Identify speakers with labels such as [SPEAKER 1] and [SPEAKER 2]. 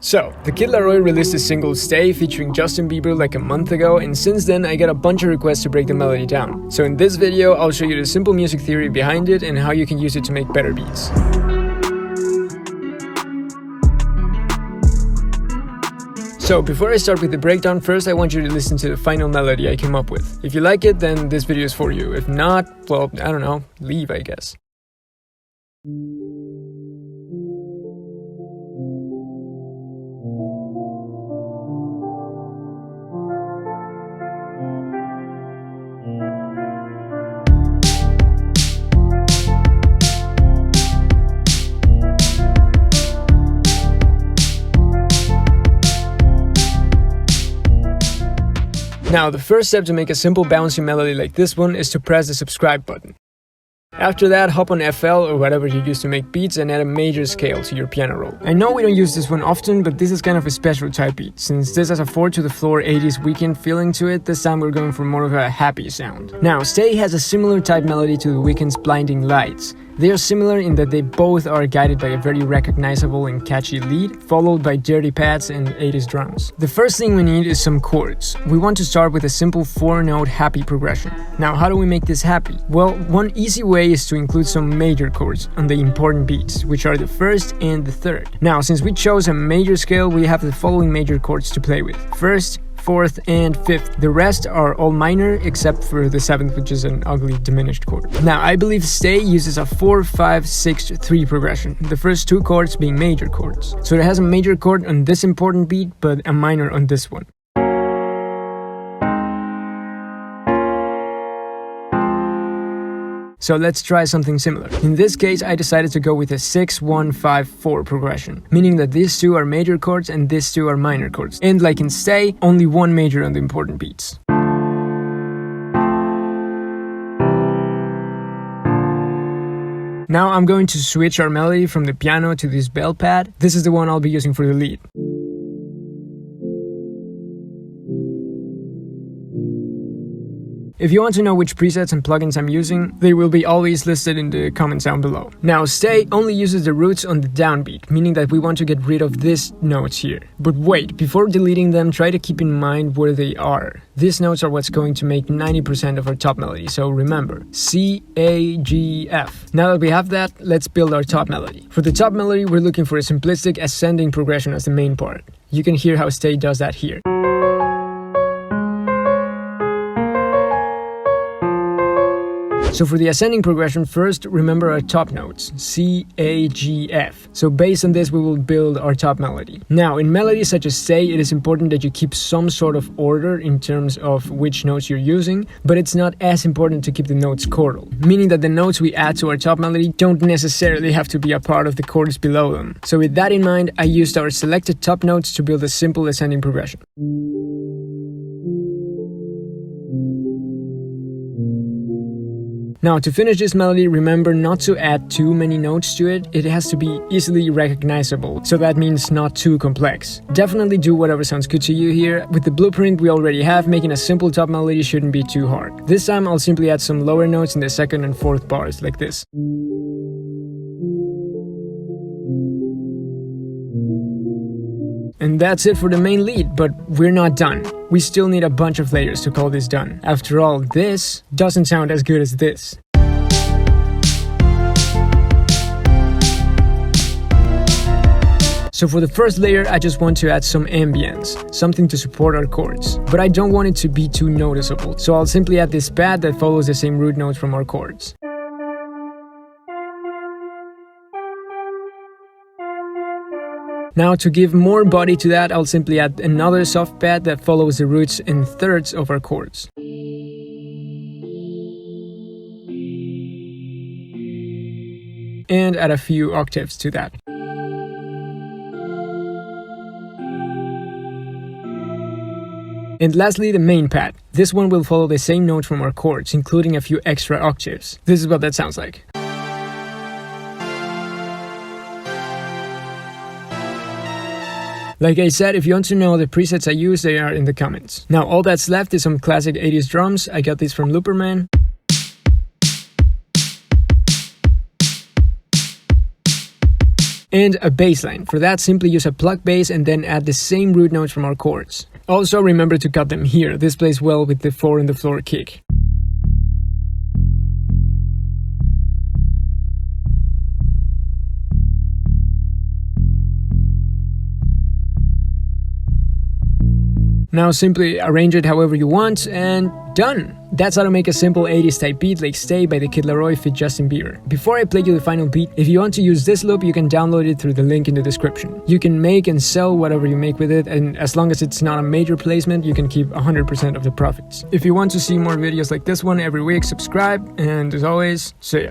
[SPEAKER 1] So, the Kid LAROI released his single Stay featuring Justin Bieber like a month ago, and since then I got a bunch of requests to break the melody down. So in this video, I'll show you the simple music theory behind it and how you can use it to make better beats. So before I start with the breakdown, first I want you to listen to the final melody I came up with. If you like it, then this video is for you. If not, well, I don't know, leave I guess. Now, the first step to make a simple bouncy melody like this one is to press the subscribe button. After that, hop on FL or whatever you use to make beats and add a major scale to your piano roll. I know we don't use this one often, but this is kind of a special type beat. Since this has a 4 to the floor 80s weeknd feeling to it, this time we're going for more of a happy sound. Now, Stay has a similar type melody to the Weeknd's Blinding Lights. They are similar in that they both are guided by a very recognizable and catchy lead, followed by dirty pads and 80s drums. The first thing we need is some chords. We want to start with a simple 4-note happy progression. Now, how do we make this happy? Well, one easy way is to include some major chords on the important beats, which are the first and the third. Now, since we chose a major scale, we have the following major chords to play with. First, 4th, and 5th. The rest are all minor except for the 7th, which is an ugly diminished chord. Now, I believe Stay uses a 4, 5, 6, 3 progression, the first 2 chords being major chords. So it has a major chord on this important beat, but a minor on this one. So let's try something similar. In this case, I decided to go with a 6, 1, 5, 4 progression, meaning that these two are major chords and these two are minor chords. And like in Stay, only one major on the important beats. Now I'm going to switch our melody from the piano to this bell pad. This is the one I'll be using for the lead. If you want to know which presets and plugins I'm using, they will be always listed in the comments down below. Now, Stay only uses the roots on the downbeat, meaning that we want to get rid of these notes here. But wait, before deleting them, try to keep in mind where they are. These notes are what's going to make 90% of our top melody, so remember, C, A, G, F. Now that we have that, let's build our top melody. For the top melody, we're looking for a simplistic ascending progression as the main part. You can hear how Stay does that here. So for the ascending progression, first remember our top notes, C, A, G, F. So based on this, we will build our top melody. Now, in melodies such as Stay, it is important that you keep some sort of order in terms of which notes you're using, but it's not as important to keep the notes chordal, meaning that the notes we add to our top melody don't necessarily have to be a part of the chords below them. So with that in mind, I used our selected top notes to build a simple ascending progression. Now, to finish this melody, remember not to add too many notes to it. It has to be easily recognizable, so that means not too complex. Definitely do whatever sounds good to you here. With the blueprint we already have, making a simple top melody shouldn't be too hard. This time I'll simply add some lower notes in the 2nd and 4th bars, like this. And that's it for the main lead, but we're not done. We still need a bunch of layers to call this done. After all, this doesn't sound as good as this. So for the first layer, I just want to add some ambience, something to support our chords. But I don't want it to be too noticeable, so I'll simply add this pad that follows the same root notes from our chords. Now, to give more body to that, I'll simply add another soft pad that follows the roots and thirds of our chords. And add a few octaves to that. And lastly, the main pad. This one will follow the same notes from our chords, including a few extra octaves. This is what that sounds like. Like I said, if you want to know the presets I use, they are in the comments. Now all that's left is some classic 80s drums. I got these from Looperman. and a bass line. For that, simply use a pluck bass and then add the same root notes from our chords. Also, remember to cut them here. This plays well with the 4 on the floor kick. Now simply arrange it however you want and done! That's how to make a simple 80s type beat like Stay by the Kid LAROI feat Justin Bieber. Before I play you the final beat, if you want to use this loop, you can download it through the link in the description. You can make and sell whatever you make with it, and as long as it's not a major placement, you can keep 100% of the profits. If you want to see more videos like this one every week, subscribe, and as always, see ya!